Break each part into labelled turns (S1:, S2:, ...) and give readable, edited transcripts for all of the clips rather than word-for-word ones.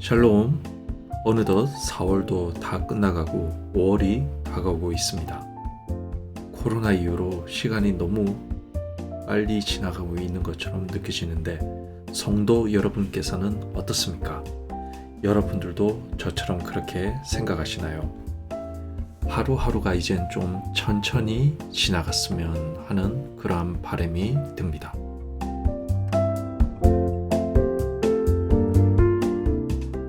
S1: 샬롬. 어느덧 4월도 다 끝나가고 5월이 다가오고 있습니다. 코로나 이후로 시간이 너무 빨리 지나가고 있는 것처럼 느껴지는데 성도 여러분께서는 어떻습니까? 여러분들도 저처럼 그렇게 생각하시나요? 하루하루가 이젠 좀 천천히 지나갔으면 하는 그러한 바람이 듭니다.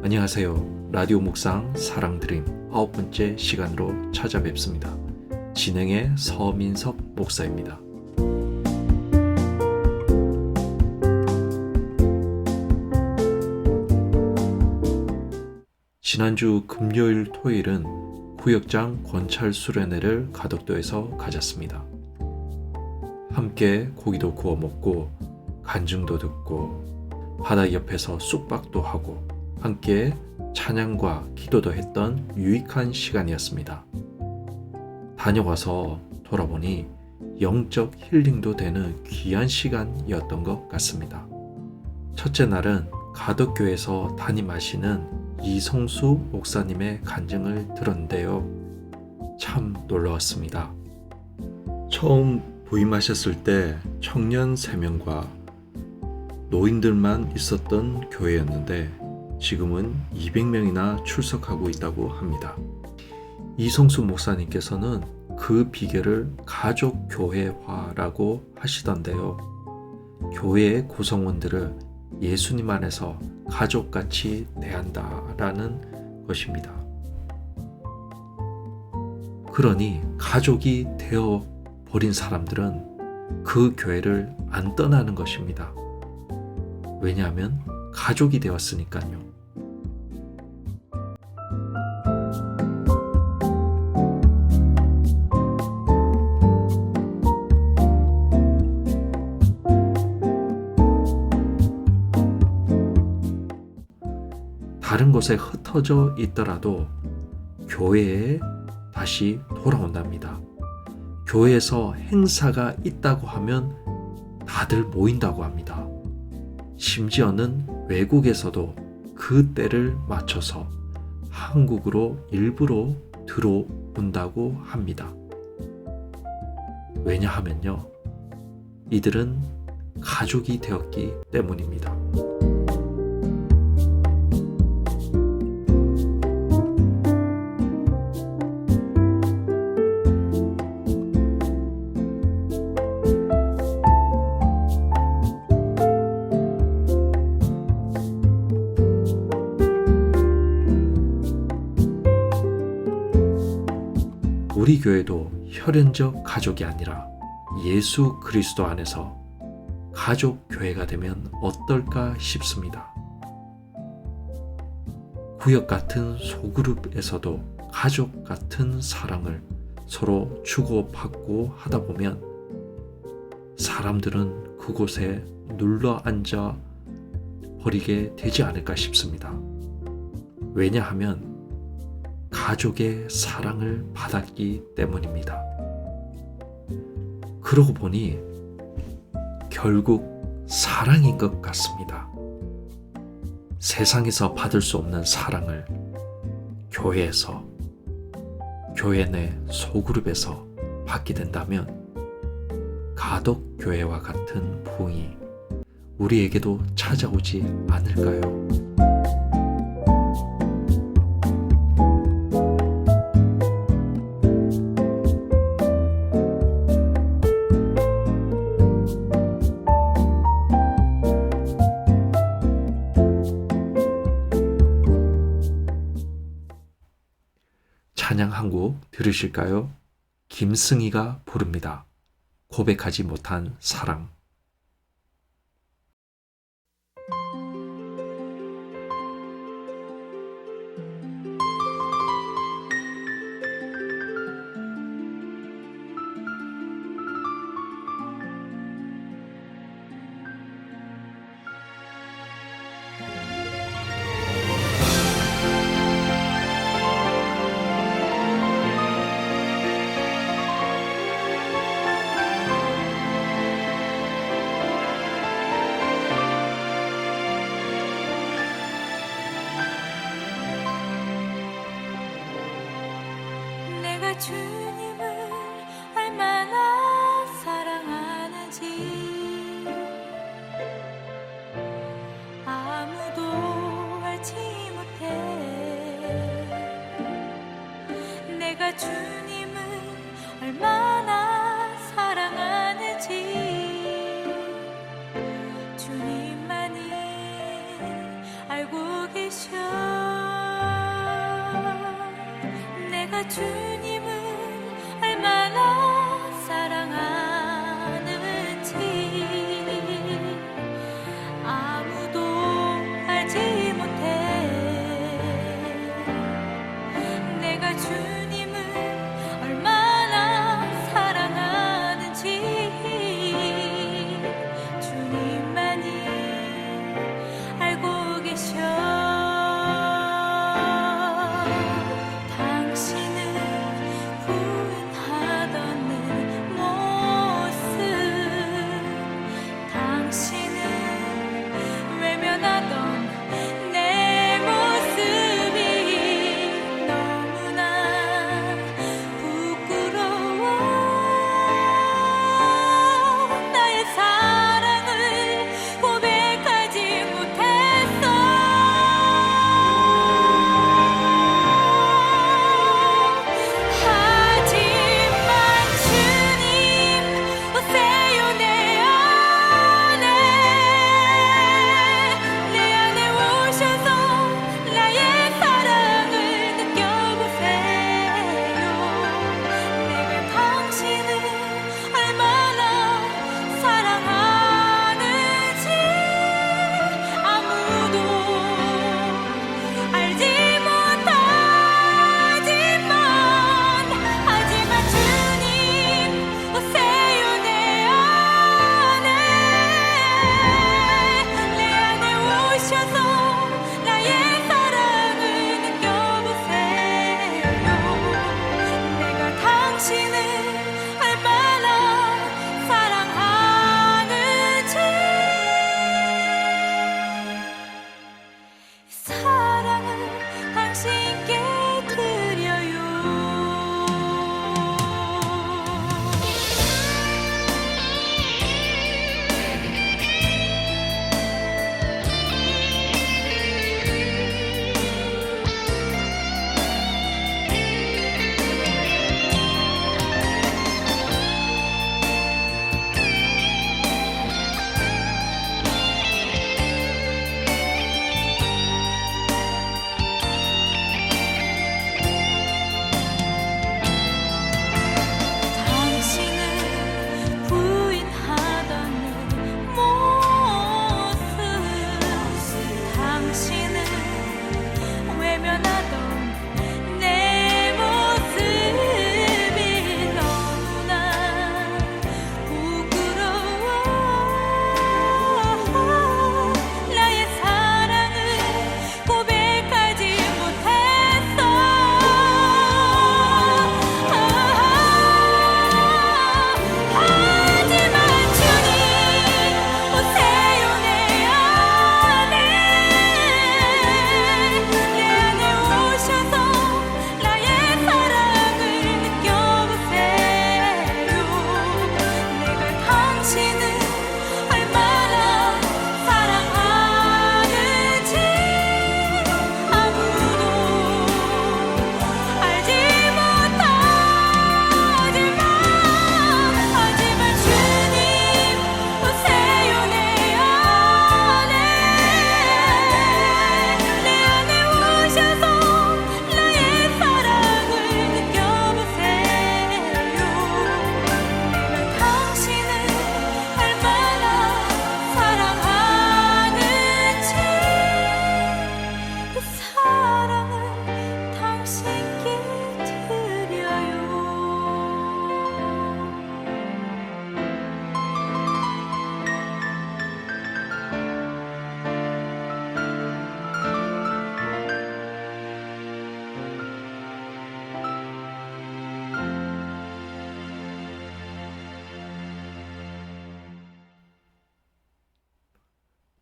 S1: 안녕하세요. 라디오 묵상 사랑드림 9번째 시간으로 찾아뵙습니다. 진행의 서민석 목사입니다. 지난주 금요일 토요일은 구역장 권찰 수련회를 가덕도에서 가졌습니다. 함께 고기도 구워 먹고 간증도 듣고 바다 옆에서 쑥박도 하고 함께 찬양과 기도도 했던 유익한 시간이었습니다. 다녀와서 돌아보니 영적 힐링도 되는 귀한 시간이었던 것 같습니다. 첫째 날은 가덕교에서 담임하시는 이성수 목사님의 간증을 들었는데요. 참 놀라웠습니다. 처음 부임하셨을 때 청년 3명과 노인들만 있었던 교회였는데 지금은 200명이나 출석하고 있다고 합니다. 이성수 목사님께서는 그 비결을 가족교회화라고 하시던데요. 교회의 구성원들을 예수님 안에서 가족같이 대한다라는 것입니다. 그러니 가족이 되어버린 사람들은 그 교회를 안 떠나는 것입니다. 왜냐하면 가족이 되었으니까요. 다른 곳에 흩어져 있더라도 교회에 다시 돌아온답니다. 교회에서 행사가 있다고 하면 다들 모인다고 합니다. 심지어는 외국에서도 그 때를 맞춰서 한국으로 일부러 들어온다고 합니다. 왜냐하면요, 이들은 가족이 되었기 때문입니다. 우리 교회도 혈연적 가족이 아니라 예수 그리스도 안에서 가족 교회가 되면 어떨까 싶습니다. 구역 같은 소그룹에서도 가족 같은 사랑을 서로 주고받고 하다 보면 사람들은 그곳에 눌러 앉아 버리게 되지 않을까 싶습니다. 왜냐하면 가족의 사랑을 받았기 때문입니다. 그러고 보니 결국 사랑인 것 같습니다. 세상에서 받을 수 없는 사랑을 교회에서, 교회 내 소그룹에서 받게 된다면 가덕교회와 같은 부흥이 우리에게도 찾아오지 않을까요? 찬양 한 곡 들으실까요? 김승희가 부릅니다. 고백하지 못한 사랑.
S2: 내가 주님을 얼마나 사랑하는지 아무도 알지 못해. 내가 주님을 얼마나 사랑하는지 주님만이 알고 계셔. 내가 주님을 얼마나 사랑하는지 아무도 알지 못해. 내가 주님을 얼마나 사랑하는지 주님만이 알고 계셔.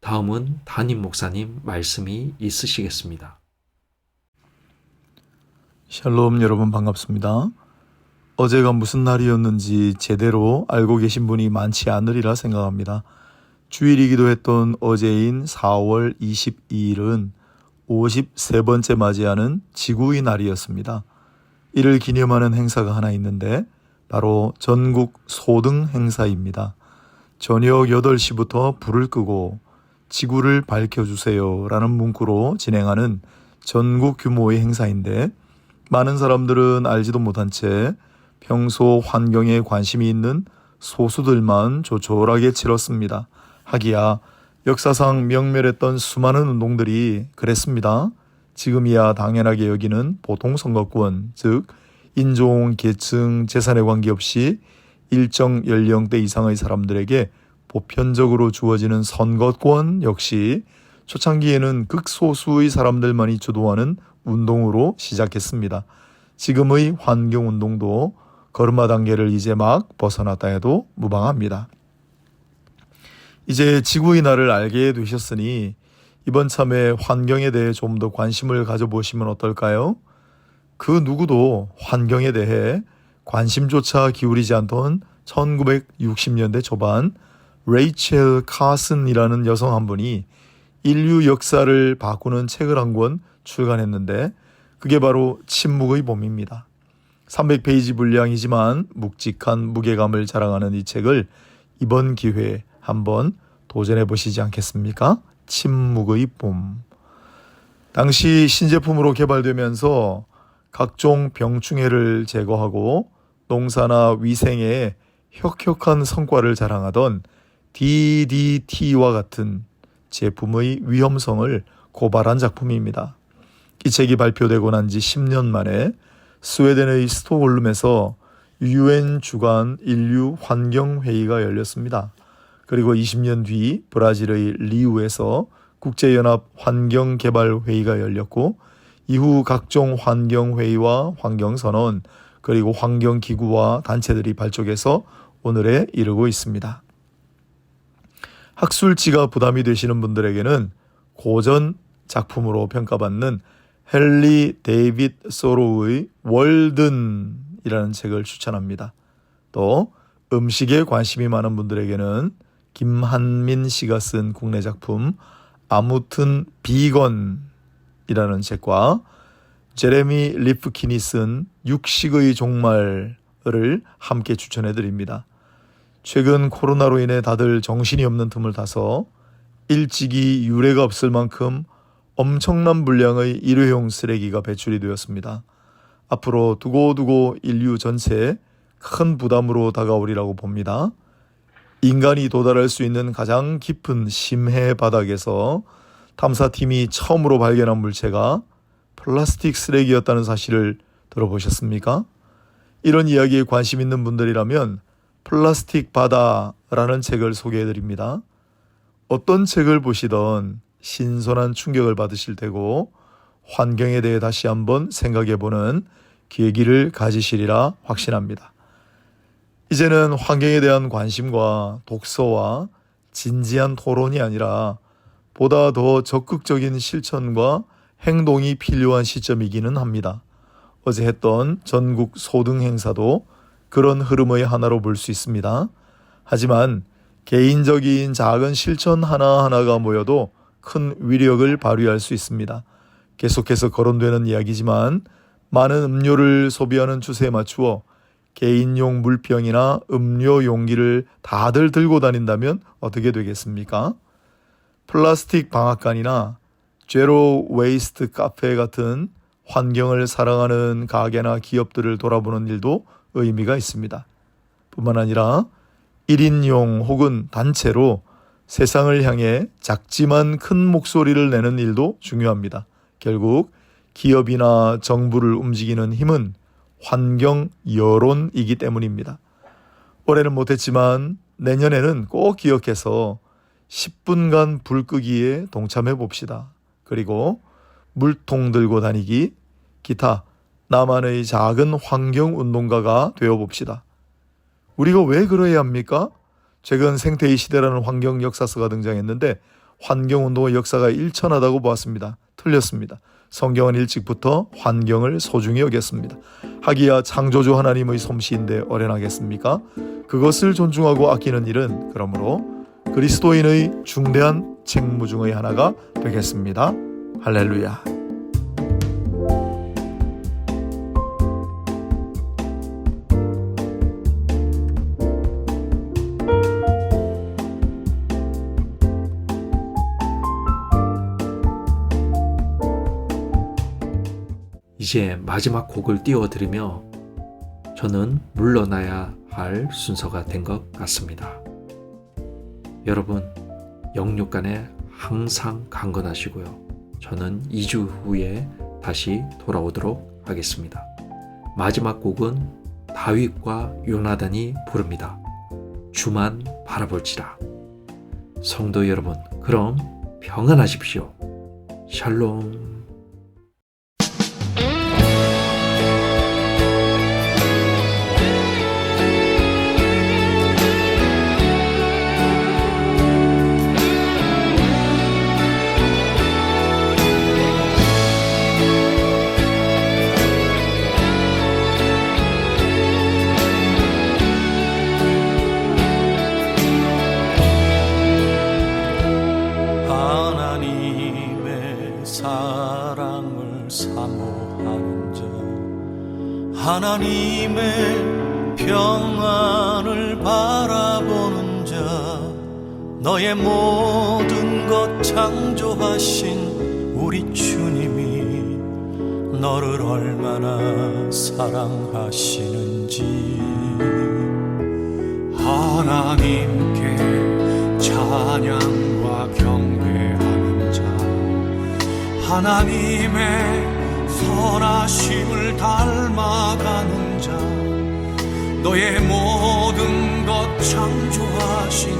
S1: 다음은 담임 목사님 말씀이 있으시겠습니다.
S3: 샬롬 여러분 반갑습니다. 어제가 무슨 날이었는지 제대로 알고 계신 분이 많지 않으리라 생각합니다. 주일이기도 했던 어제인 4월 22일은 53번째 맞이하는 지구의 날이었습니다. 이를 기념하는 행사가 하나 있는데 바로 전국 소등 행사입니다. 저녁 8시부터 불을 끄고 지구를 밝혀주세요 라는 문구로 진행하는 전국 규모의 행사인데 많은 사람들은 알지도 못한 채 평소 환경에 관심이 있는 소수들만 조촐하게 치렀습니다. 하기야 역사상 명멸했던 수많은 운동들이 그랬습니다. 지금이야 당연하게 여기는 보통선거권, 즉 인종, 계층, 재산에 관계없이 일정 연령대 이상의 사람들에게 보편적으로 주어지는 선거권 역시 초창기에는 극소수의 사람들만이 주도하는 운동으로 시작했습니다. 지금의 환경운동도 걸음마 단계를 이제 막 벗어났다 해도 무방합니다. 이제 지구의 날을 알게 되셨으니 이번 참에 환경에 대해 좀 더 관심을 가져보시면 어떨까요? 그 누구도 환경에 대해 관심조차 기울이지 않던 1960년대 초반 레이첼 카슨이라는 여성 한 분이 인류 역사를 바꾸는 책을 한 권 출간했는데 그게 바로 침묵의 봄입니다. 300페이지 분량이지만 묵직한 무게감을 자랑하는 이 책을 이번 기회에 한번 도전해 보시지 않겠습니까? 침묵의 봄. 당시 신제품으로 개발되면서 각종 병충해를 제거하고 농사나 위생에 혁혁한 성과를 자랑하던 DDT와 같은 제품의 위험성을 고발한 작품입니다. 이 책이 발표되고 난 지 10년 만에 스웨덴의 스톡홀름에서 UN 주간 인류 환경회의가 열렸습니다. 그리고 20년 뒤 브라질의 리우에서 국제연합 환경개발회의가 열렸고 이후 각종 환경회의와 환경선언 그리고 환경기구와 단체들이 발족해서 오늘에 이르고 있습니다. 학술지가 부담이 되시는 분들에게는 고전 작품으로 평가받는 헨리 데이빗 소로우의 월든이라는 책을 추천합니다. 또 음식에 관심이 많은 분들에게는 김한민 씨가 쓴 국내 작품 아무튼 비건이라는 책과 제레미 리프킨이 쓴 육식의 종말을 함께 추천해 드립니다. 최근 코로나로 인해 다들 정신이 없는 틈을 타서 일찍이 유례가 없을 만큼 엄청난 분량의 일회용 쓰레기가 배출이 되었습니다. 앞으로 두고두고 인류 전체에 큰 부담으로 다가오리라고 봅니다. 인간이 도달할 수 있는 가장 깊은 심해 바닥에서 탐사팀이 처음으로 발견한 물체가 플라스틱 쓰레기였다는 사실을 들어보셨습니까? 이런 이야기에 관심 있는 분들이라면 플라스틱 바다라는 책을 소개해드립니다. 어떤 책을 보시던 신선한 충격을 받으실 테고 환경에 대해 다시 한번 생각해보는 계기를 가지시리라 확신합니다. 이제는 환경에 대한 관심과 독서와 진지한 토론이 아니라 보다 더 적극적인 실천과 행동이 필요한 시점이기는 합니다. 어제 했던 전국 소등 행사도 그런 흐름의 하나로 볼 수 있습니다. 하지만 개인적인 작은 실천 하나하나가 모여도 큰 위력을 발휘할 수 있습니다. 계속해서 거론되는 이야기지만 많은 음료를 소비하는 추세에 맞추어 개인용 물병이나 음료 용기를 다들 들고 다닌다면 어떻게 되겠습니까? 플라스틱 방앗간이나 제로 웨이스트 카페 같은 환경을 사랑하는 가게나 기업들을 돌아보는 일도 의미가 있습니다. 뿐만 아니라 1인용 혹은 단체로 세상을 향해 작지만 큰 목소리를 내는 일도 중요합니다. 결국 기업이나 정부를 움직이는 힘은 환경 여론이기 때문입니다. 올해는 못했지만 내년에는 꼭 기억해서 10분간 불 끄기에 동참해 봅시다. 그리고 물통 들고 다니기, 기타 나만의 작은 환경운동가가 되어봅시다. 우리가 왜 그러해야 합니까? 최근 생태의 시대라는 환경 역사서가 등장했는데 환경운동의 역사가 일천하다고 보았습니다. 틀렸습니다. 성경은 일찍부터 환경을 소중히 여겼습니다. 하기야 창조주 하나님의 솜씨인데 어련하겠습니까? 그것을 존중하고 아끼는 일은 그러므로 그리스도인의 중대한 책무 중의 하나가 되겠습니다. 할렐루야.
S1: 이제 마지막 곡을 띄워드리며 저는 물러나야 할 순서가 된 것 같습니다. 여러분, 영육간에 항상 강건하시고요. 저는 2주 후에 다시 돌아오도록 하겠습니다. 마지막 곡은 다윗과 요나단이 부릅니다. 주만 바라볼지라. 성도 여러분, 그럼 평안하십시오. 샬롬.
S4: 사랑을 사모하는 자, 하나님의 평안을 바라보는 자, 너의 모든 것 창조하신 우리 주님이 너를 얼마나 사랑하시는지 하나님께 찬양과 경배하는 자, 하나님의 선하심을 닮아가는 자, 너의 모든 것 창조하신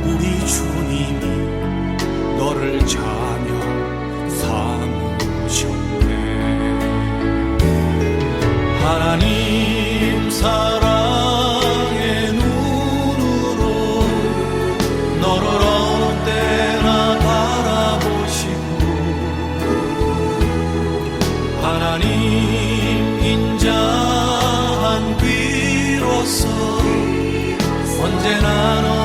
S4: 우리 주님이 너를 찬양 삼으셨네. 하나님 사랑의 눈으로 너를 어느 때나 하나님 인자한 귀로서 언제나 너